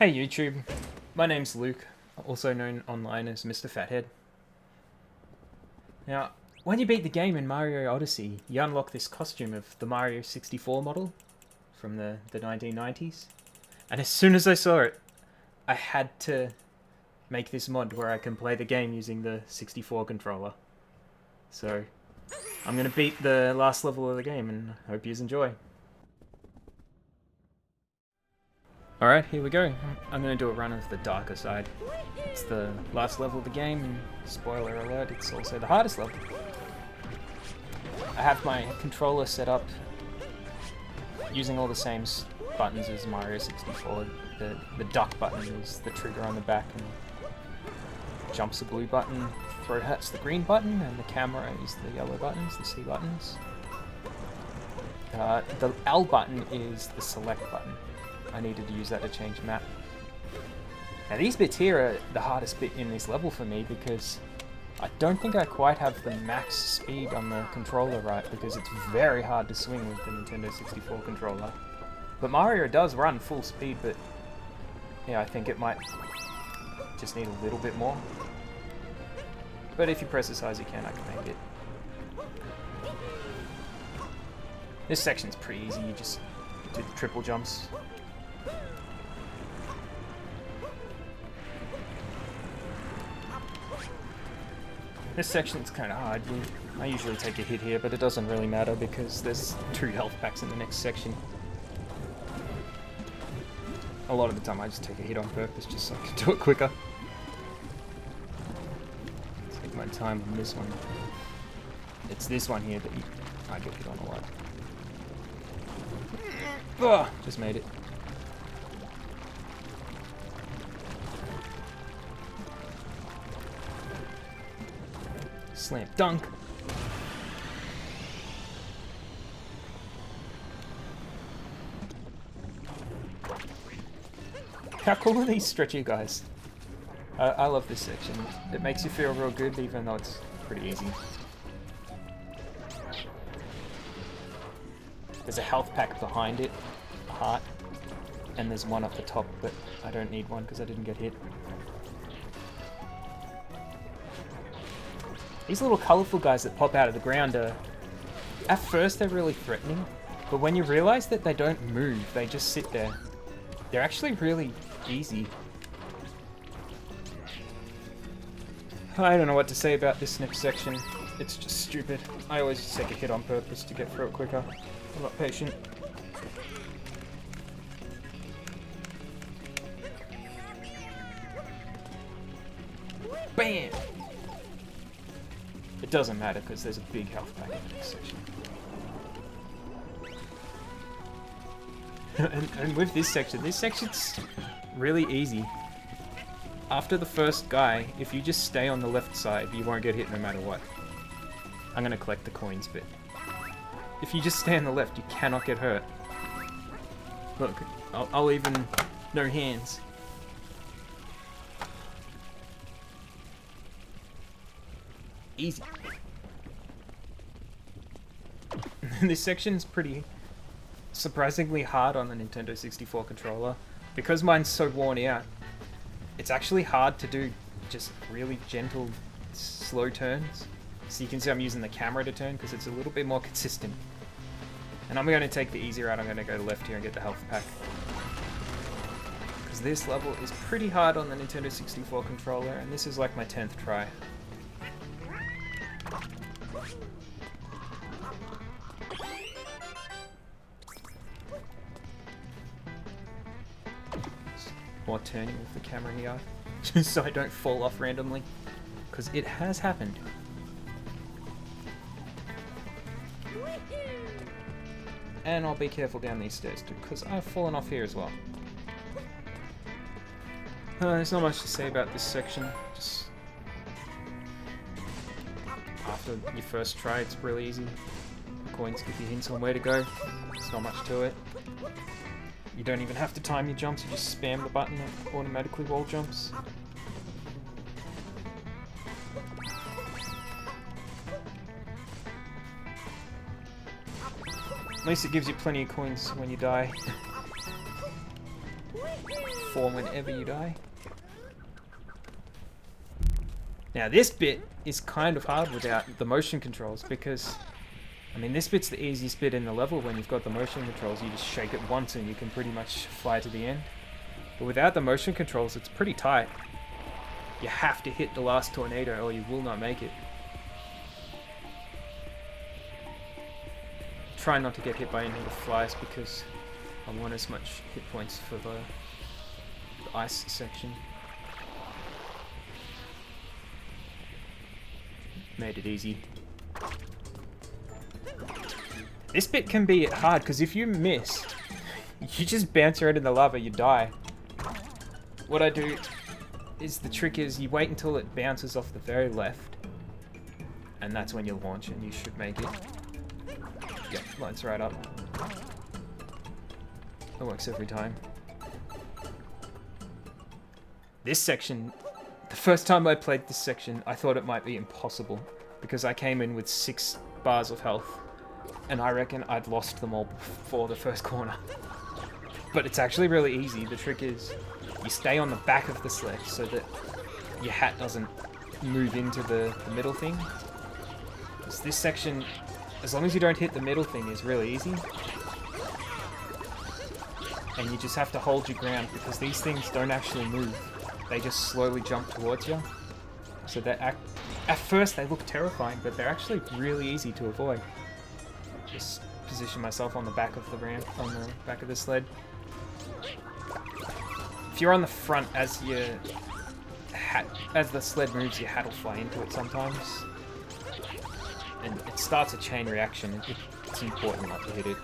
Hey YouTube, my name's Luke, also known online as Mr. Fathead. Now, when you beat the game in Mario Odyssey, you unlock this costume of the Mario 64 model from the 1990s. And as soon as I saw it, I had to make this mod where I can play the game using the 64 controller. So, I'm going to beat the last level of the game and hope you enjoy. Alright, here we go. I'm going to do a run of the darker side. It's the last level of the game, and spoiler alert, it's also the hardest level. I have my controller set up using all the same buttons as Mario 64. The duck button is the trigger on the back, and jump's the blue button, throw hat's the green button, and the camera is the yellow buttons, the C buttons. The L button is the select button. I needed to use that to change map. Now these bits here are the hardest bit in this level for me because I don't think I quite have the max speed on the controller right, because it's very hard to swing with the Nintendo 64 controller. But Mario does run full speed, but yeah, I think it might just need a little bit more. But if you press as hard as you can, I can make it. This section's pretty easy, you just do the triple jumps. This section's kind of hard. I usually take a hit here, but it doesn't really matter because there's 2 health packs in the next section. A lot of the time I just take a hit on purpose just so I can do it quicker. Take my time on this one. It's this one here that I get hit on a lot. Ugh, just made it. Slam dunk. How cool are these stretchy guys? I love this section. It makes you feel real good even though it's pretty easy. There's a health pack behind it, a heart, and there's one up the top, but I don't need one because I didn't get hit. These little colourful guys that pop out of the ground are, at first they're really threatening, but when you realise that they don't move, they just sit there, they're actually really easy. I don't know what to say about this next section. It's just stupid. I always just take a hit on purpose to get through it quicker. I'm not patient. Bam! It doesn't matter because there's a big health pack in this section. and with this section's really easy. After the first guy, if you just stay on the left side, you won't get hit no matter what. I'm gonna collect the coins bit. If you just stay on the left, you cannot get hurt. Look, I'll even... no hands. Easy. This section's pretty surprisingly hard on the Nintendo 64 controller. Because mine's so worn out, it's actually hard to do just really gentle, slow turns. So you can see I'm using the camera to turn because it's a little bit more consistent. And I'm going to take the easy route. I'm going to go left here and get the health pack. Because this level is pretty hard on the Nintendo 64 controller, and this is like my 10th try. More turning with the camera here, just so I don't fall off randomly, because it has happened. And I'll be careful down these stairs too, because I've fallen off here as well. There's not much to say about this section. Just after your first try, it's really easy. Coins give you hints on where to go. There's not much to it. You don't even have to time your jumps, you just spam the button and it automatically wall jumps. At least it gives you plenty of coins when you die. Fall whenever you die. Now this bit is kind of hard without the motion controls because, I mean, this bit's the easiest bit in the level when you've got the motion controls. You just shake it once and you can pretty much fly to the end. But without the motion controls, it's pretty tight. You have to hit the last tornado or you will not make it. Try not to get hit by any of the flies because I want as much hit points for the ice section. Made it easy. This bit can be hard because if you miss, you just bounce right in the lava, you die. What I do is, the trick is you wait until it bounces off the very left, and that's when you launch and you should make it. Yep, lines right up. That works every time. This section, the first time I played this section, I thought it might be impossible because I came in with 6 bars of health and I reckon I'd lost them all before the first corner. But it's actually really easy. The trick is you stay on the back of the sled so that your hat doesn't move into the middle thing. This section, as long as you don't hit the middle thing, is really easy. And you just have to hold your ground because these things don't actually move. They just slowly jump towards you. So they're at first they look terrifying, but they're actually really easy to avoid. Just position myself on the back of the ramp, on the back of the sled. If you're on the front, as the sled moves, your hat will fly into it sometimes. And it starts a chain reaction. It's important not to hit it.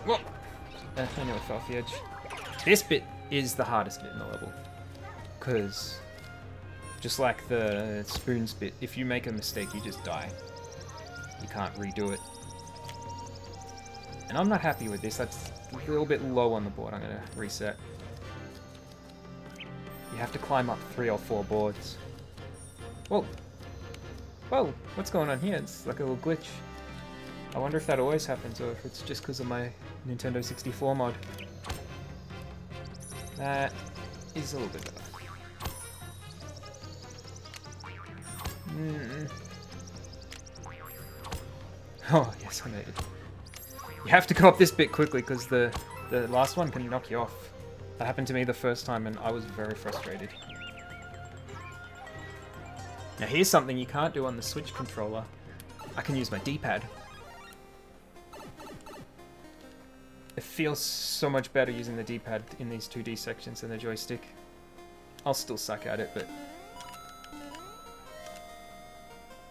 Whoa. I nearly fell off the edge. This bit is the hardest bit in the level. Because, just like the spoons bit, if you make a mistake, you just die. You can't redo it. And I'm not happy with this. That's a little bit low on the board. I'm going to reset. You have to climb up 3 or 4 boards. Whoa. Whoa, what's going on here? It's like a little glitch. I wonder if that always happens or if it's just because of my Nintendo 64 mod. That is a little bit better. Oh, yes, I made it. You have to go up this bit quickly because the last one can knock you off. That happened to me the first time and I was very frustrated. Now here's something you can't do on the Switch controller. I can use my D-pad. It feels so much better using the D-pad in these 2D sections than the joystick. I'll still suck at it, but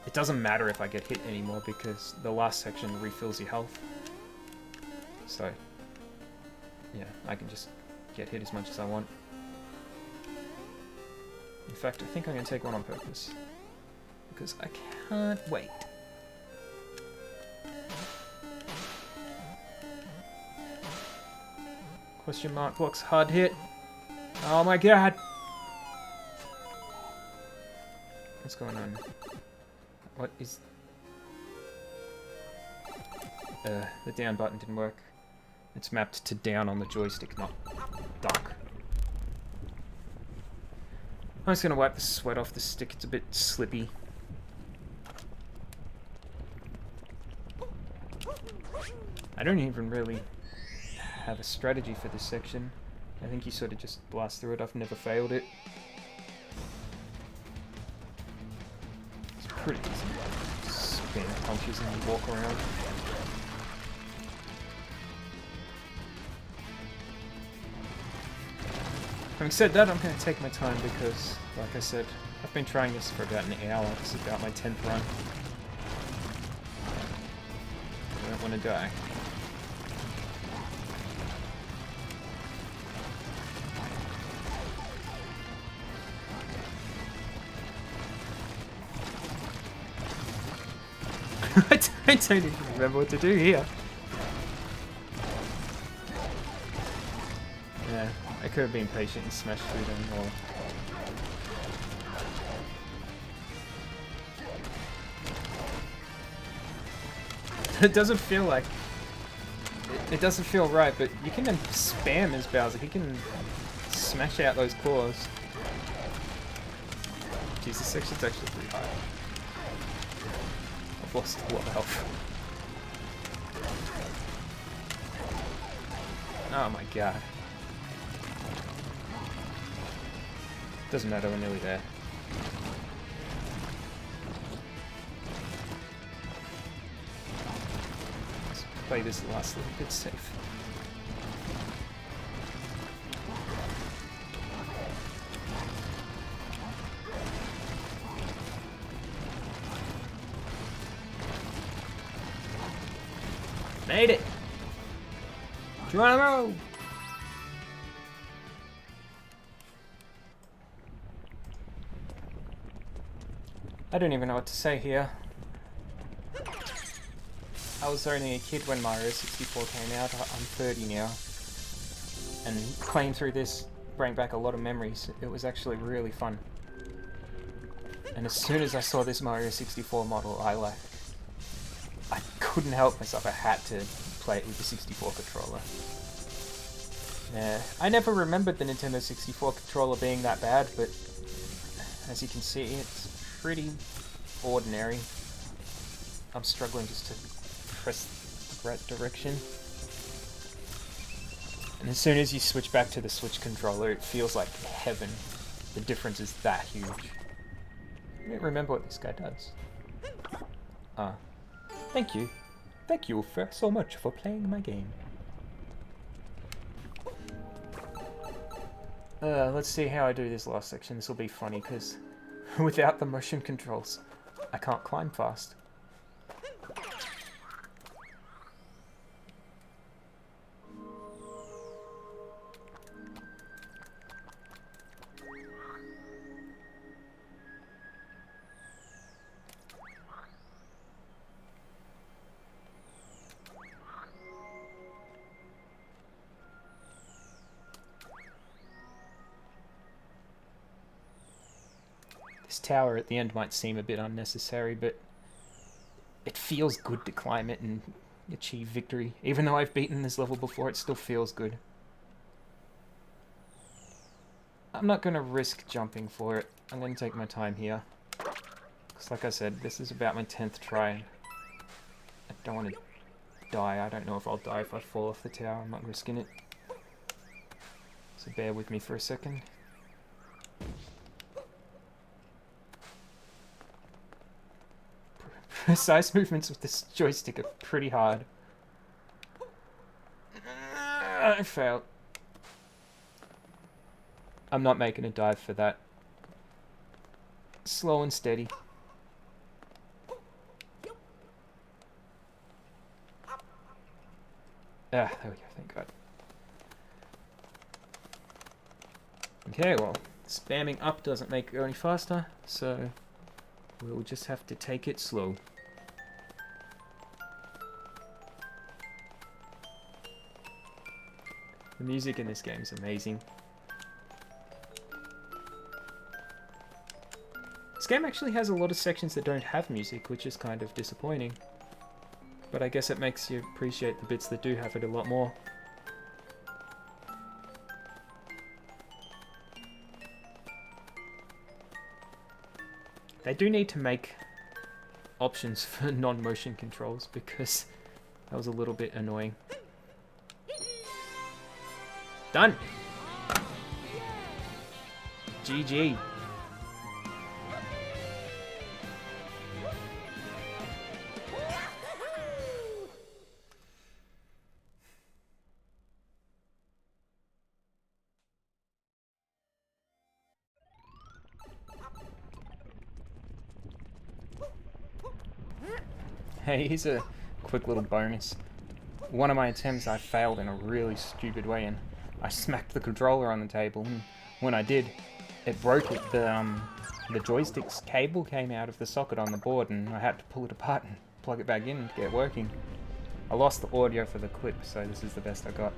it doesn't matter if I get hit anymore because the last section refills your health. So, yeah, I can just get hit as much as I want. In fact, I think I'm going to take one on purpose because I can't wait. Question mark blocks hard hit. Oh my god! What's going on? What is... the down button didn't work. It's mapped to down on the joystick, not duck. I'm just gonna wipe the sweat off the stick, it's a bit slippy. I don't even really have a strategy for this section. I think you sort of just blast through it. I've never failed it. It's pretty easy. Just spin punches and walk around. Having said that, I'm going to take my time because, like I said, I've been trying this for about an hour. It's about my 10th run. I don't want to die. I don't even remember what to do here. Yeah, I could have been patient and smashed through them or... It doesn't feel like... It doesn't feel right, but you can then spam as Bowser. He can smash out those claws. Jeez, this section's actually pretty high. I've lost a lot of health. Oh my god. Doesn't matter, we're nearly there. Let's play this last little bit safe. Made it! Geronimo! I don't even know what to say here. I was only a kid when Mario 64 came out. I'm 30 now. And playing through this brought back a lot of memories. It was actually really fun. And as soon as I saw this Mario 64 model, I couldn't help myself. I had to play it with the 64 controller. Yeah, I never remembered the Nintendo 64 controller being that bad, but as you can see, it's pretty ordinary. I'm struggling just to press the right direction. And as soon as you switch back to the Switch controller, it feels like heaven. The difference is that huge. I don't remember what this guy does. Thank you. Thank you so much for playing my game. Let's see how I do this last section. This will be funny, because without the motion controls, I can't climb fast. This tower at the end might seem a bit unnecessary, but it feels good to climb it and achieve victory. Even though I've beaten this level before, it still feels good. I'm not going to risk jumping for it. I'm going to take my time here. Because like I said, this is about my 10th try. I don't want to die. I don't know if I'll die if I fall off the tower. I'm not risking it. So bear with me for a second. Precise movements with this joystick are pretty hard. I failed. I'm not making a dive for that. Slow and steady. There we go, thank God. Okay, well, spamming up doesn't make it go any faster, so we'll just have to take it slow. The music in this game is amazing. This game actually has a lot of sections that don't have music, which is kind of disappointing. But I guess it makes you appreciate the bits that do have it a lot more. They do need to make options for non-motion controls, because that was a little bit annoying. Done! GG. Hey, here's a quick little bonus. One of my attempts I failed in a really stupid way, and I smacked the controller on the table, and when I did, it broke it. The joystick's cable came out of the socket on the board, and I had to pull it apart and plug it back in to get it working. I lost the audio for the clip, so this is the best I got.